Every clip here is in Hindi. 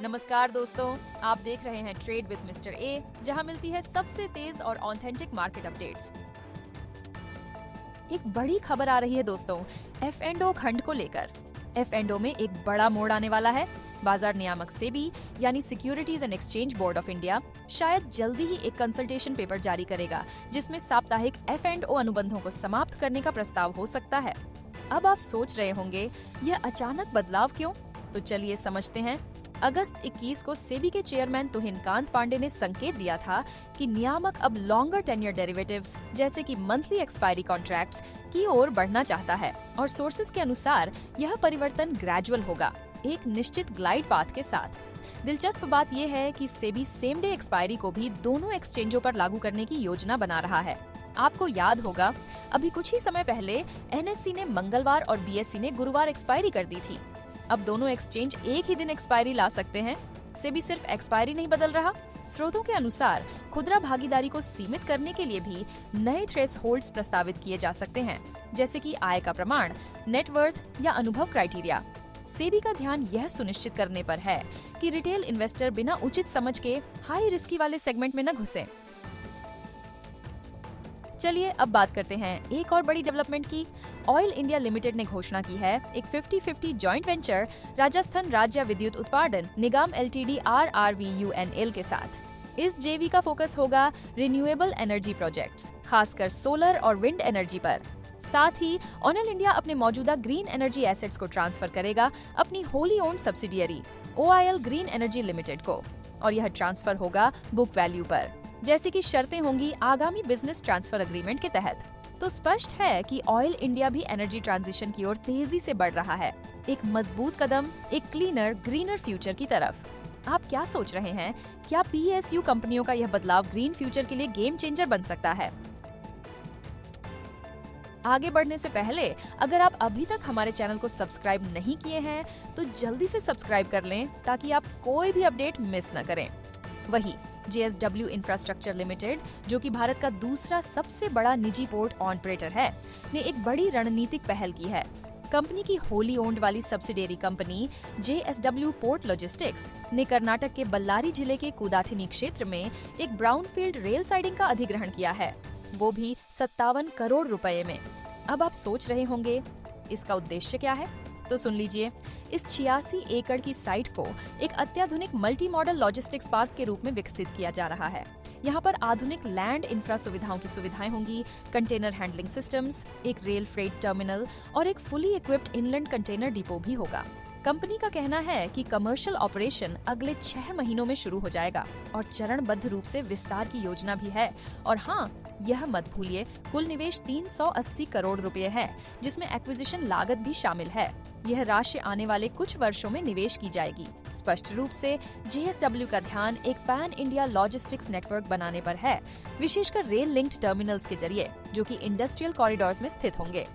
नमस्कार दोस्तों, आप देख रहे हैं ट्रेड विद मिस्टर ए, जहां मिलती है सबसे तेज और ऑथेंटिक मार्केट अपडेट्स। एक बड़ी खबर आ रही है दोस्तों, F&O खंड को लेकर। F&O में एक बड़ा मोड़ आने वाला है। बाजार नियामक सेबी यानी securities and exchange board of India शायद जल्दी ही एक कंसल्टेशन पेपर जारी करेगा, जिसमें साप्ताहिक F&O अनुबंधों को समाप्त करने का प्रस्ताव हो सकता है। अब आप सोच रहे होंगे, यह अचानक बदलाव क्यों? तो चलिए समझते हैं। अगस्त 21 को सेबी के चेयरमैन तुहिन कांत पांडे ने संकेत दिया था कि नियामक अब लॉन्गर टेन्योर डेरिवेटिव्स जैसे कि मंथली एक्सपायरी कॉन्ट्रैक्ट्स की ओर बढ़ना चाहता है, और सोर्सेज के अनुसार यह परिवर्तन ग्रेजुअल होगा, एक निश्चित ग्लाइड पाथ के साथ। दिलचस्प बात यह है कि सेबी सेम डे एक्सपायरी को भी दोनों एक्सचेंजों पर लागू करने की योजना बना रहा है। आपको याद होगा, अभी कुछ ही समय पहले एनएससी ने मंगलवार और बीएसई ने गुरुवार एक्सपायरी कर दी थी। अब दोनों एक्सचेंज एक ही दिन एक्सपायरी ला सकते हैं। सेबी सिर्फ एक्सपायरी नहीं बदल रहा, स्रोतों के अनुसार खुदरा भागीदारी को सीमित करने के लिए भी नए थ्रेशहोल्ड्स प्रस्तावित किए जा सकते हैं, जैसे कि आय का प्रमाण, नेटवर्थ या अनुभव क्राइटेरिया। सेबी का ध्यान यह सुनिश्चित करने पर है कि रिटेल इन्वेस्टर बिना उचित समझ के हाई रिस्की वाले सेगमेंट में न घुसे। चलिए अब बात करते हैं एक और बड़ी डेवलपमेंट की। ऑयल इंडिया लिमिटेड ने घोषणा की है एक 50-50 जॉइंट वेंचर राजस्थान राज्य विद्युत उत्पादन निगम एलटीडी RRVUNL के साथ। इस जेवी का फोकस होगा रिन्यूएबल एनर्जी प्रोजेक्ट्स, खासकर सोलर और विंड एनर्जी पर। साथ ही ऑयल इंडिया अपने मौजूदा ग्रीन एनर्जी एसेट्स को ट्रांसफर करेगा अपनी wholly owned subsidiary OIL green energy limited को, और यह ट्रांसफर होगा बुक वैल्यू पर, जैसी कि शर्तें होंगी आगामी बिजनेस ट्रांसफर एग्रीमेंट के तहत। तो स्पष्ट है कि ऑयल इंडिया भी एनर्जी ट्रांजिशन की ओर तेजी से बढ़ रहा है, एक मजबूत कदम एक क्लीनर ग्रीनर फ्यूचर की तरफ। आप क्या सोच रहे हैं, क्या PSU कंपनियों का यह बदलाव ग्रीन फ्यूचर के लिए गेम चेंजर बन सकता है? आगे बढ़ने से पहले अगर आप अभी तक हमारे चैनल को सब्सक्राइब नहीं किए हैं तो जल्दी से सब्सक्राइब कर लें, ताकि आप कोई भी अपडेट मिस न करें। वही JSW इंफ्रास्ट्रक्चर लिमिटेड, जो कि भारत का दूसरा सबसे बड़ा निजी पोर्ट ऑपरेटर है, ने एक बड़ी रणनीतिक पहल की है। कंपनी की होली ओन्ड वाली subsidiary company JSW port logistics ने कर्नाटक के बल्लारी जिले के कुदाथिनी क्षेत्र में एक ब्राउनफील्ड रेल साइडिंग का अधिग्रहण किया है, वो भी 57 करोड़ रुपए में। अब आप सोच रहे होंगे, इसका उद्देश्य क्या है? तो सुन लीजिए, इस 86 एकड़ की साइट को एक अत्याधुनिक मल्टी मॉडल लॉजिस्टिक्स पार्क के रूप में विकसित किया जा रहा है। यहाँ पर आधुनिक लैंड इंफ्रा सुविधाओं की सुविधाएं होंगी, कंटेनर हैंडलिंग सिस्टम्स, एक रेल फ्रेट टर्मिनल और एक fully equipped inland container depot भी होगा। कंपनी का कहना है कि कमर्शियल ऑपरेशन अगले 6 महीनों में शुरू हो जाएगा और चरणबद्ध रूप से विस्तार की योजना भी है। और हाँ, यह मत भूलिए, कुल निवेश 380 करोड़ रुपए है, जिसमें एक्विजिशन लागत भी शामिल है। यह राशि आने वाले कुछ वर्षों में निवेश की जाएगी। स्पष्ट रूप से JSW का ध्यान एक पैन इंडिया लॉजिस्टिक्स नेटवर्क बनाने पर है, विशेषकर रेल लिंक्ड टर्मिनल्स के जरिए, जो कि इंडस्ट्रियल कॉरिडोर्स में स्थित होंगे।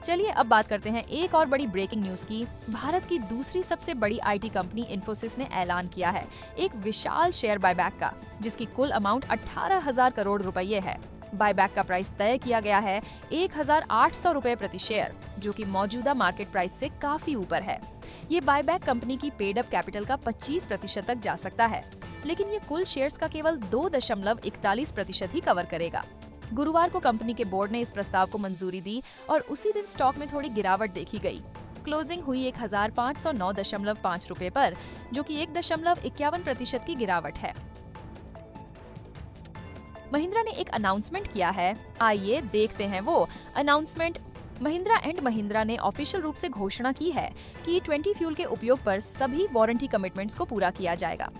चलिए अब बात करते हैं एक और बड़ी ब्रेकिंग न्यूज की। भारत की दूसरी सबसे बड़ी IT कंपनी इन्फोसिस ने ऐलान किया है एक विशाल शेयर बायबैक का, जिसकी कुल अमाउंट 18,000 करोड़ रुपए है। बायबैक का प्राइस तय किया गया है 1,800 रुपए प्रति शेयर, जो कि मौजूदा मार्केट प्राइस से काफी ऊपर है। ये बायबैक कंपनी की पेड अप कैपिटल का 25% तक जा सकता है, लेकिन ये कुल शेयर्स का केवल 2.41% ही कवर करेगा। गुरुवार को कंपनी के बोर्ड ने इस प्रस्ताव को मंजूरी दी और उसी दिन स्टॉक में थोड़ी गिरावट देखी गई। क्लोजिंग हुई 1,509.5 रुपए पर, जो कि 1.51% की गिरावट है। महिंद्रा ने एक अनाउंसमेंट किया है, आइए देखते हैं वो अनाउंसमेंट। महिंद्रा एंड महिंद्रा ने ऑफिशियल रूप से घोषणा की है कि E20 फ्यूल के उपयोग पर सभी वारंटी कमिटमेंट्स को पूरा किया जाएगा।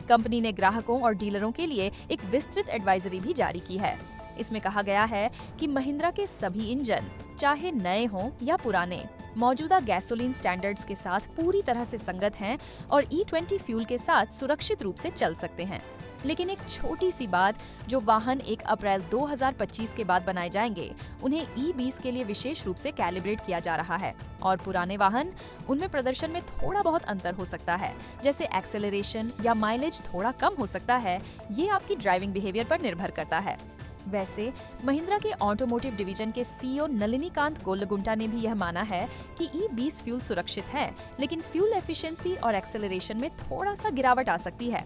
कंपनी ने ग्राहकों और डीलरों के लिए एक विस्तृत एडवाइजरी भी जारी की है। इसमें कहा गया है कि महिंद्रा के सभी इंजन, चाहे नए हों या पुराने, मौजूदा गैसोलीन स्टैंडर्ड्स के साथ पूरी तरह से संगत हैं और E20 फ्यूल के साथ सुरक्षित रूप से चल सकते हैं। लेकिन एक छोटी सी बात, जो वाहन 1 अप्रैल 2025 के बाद बनाए जाएंगे, उन्हें E20 के लिए विशेष रूप से कैलिब्रेट किया जा रहा है, और पुराने वाहन, उनमें प्रदर्शन में थोड़ा बहुत अंतर हो सकता है, जैसे एक्सेलरेशन या माइलेज थोड़ा कम हो सकता है। ये आपकी ड्राइविंग बिहेवियर पर निर्भर करता है। वैसे महिंद्रा के ऑटोमोटिव डिवीजन के सीईओ नलिनीकांत गोलगुंटा ने भी यह माना है कि E20 फ्यूल सुरक्षित है, लेकिन फ्यूल एफिशिएंसी और एक्सेलरेशन में थोड़ा सा गिरावट आ सकती है।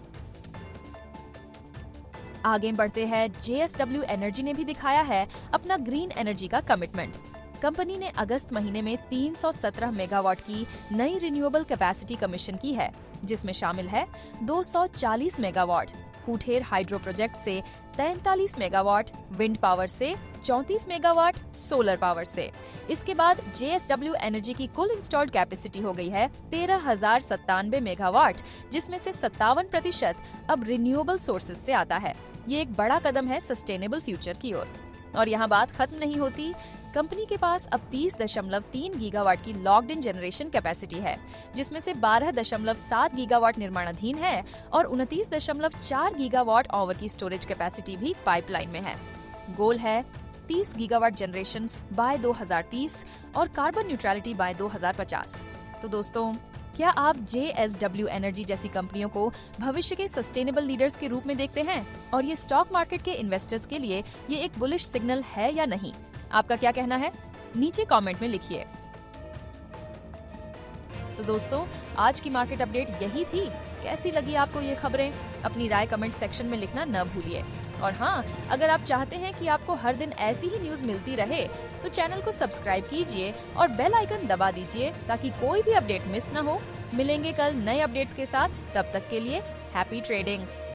आगे बढ़ते हैं, JSW एनर्जी ने भी दिखाया है अपना ग्रीन एनर्जी का कमिटमेंट। कंपनी ने अगस्त महीने में 317 मेगावाट की नई रिन्यूएबल कैपेसिटी कमीशन की है, जिसमें शामिल है 240 मेगावाट कुठेर हाइड्रो प्रोजेक्ट से, 43 मेगावाट विंड पावर से, 34 मेगावाट सोलर पावर से। इसके बाद JSW एनर्जी की कुल इंस्टॉल्ड कैपेसिटी हो गई है 13,097 मेगावाट, जिसमें से 57% अब रिन्यूएबल सोर्सेज से आता है। ये एक बड़ा कदम है सस्टेनेबल फ्यूचर की ओर। और यहाँ बात खत्म नहीं होती। कंपनी के पास अब 30.3 गीगावाट की लॉक्ड इन जनरेशन कैपेसिटी है, जिसमें से 12.7 गीगावाट निर्माणाधीन है और 29.4 गीगावाट ओवर की स्टोरेज कैपेसिटी भी पाइपलाइन में है। गोल है 30 गीगावाट जनरेशन बाय 2030 और कार्बन न्यूट्रलिटी बाय 2050। तो दोस्तों, क्या आप JSW एनर्जी जैसी कंपनियों को भविष्य के सस्टेनेबल लीडर्स के रूप में देखते हैं? और ये स्टॉक मार्केट के इन्वेस्टर्स के लिए ये एक बुलिश सिग्नल है या नहीं? आपका क्या कहना है? नीचे कमेंट में लिखिए। तो दोस्तों, आज की मार्केट अपडेट यही थी। कैसी लगी आपको ये खबरें? अपनी राय कमेंट सेक्शन में लिखना न भूलिए। और हाँ, अगर आप चाहते हैं कि आपको हर दिन ऐसी ही न्यूज मिलती रहे, तो चैनल को सब्सक्राइब कीजिए और बेल आइकन दबा दीजिए ताकि कोई भी अपडेट मिस न हो। मिलेंगे कल नए अपडेट्स के साथ। तब तक के लिए हैप्पी ट्रेडिंग।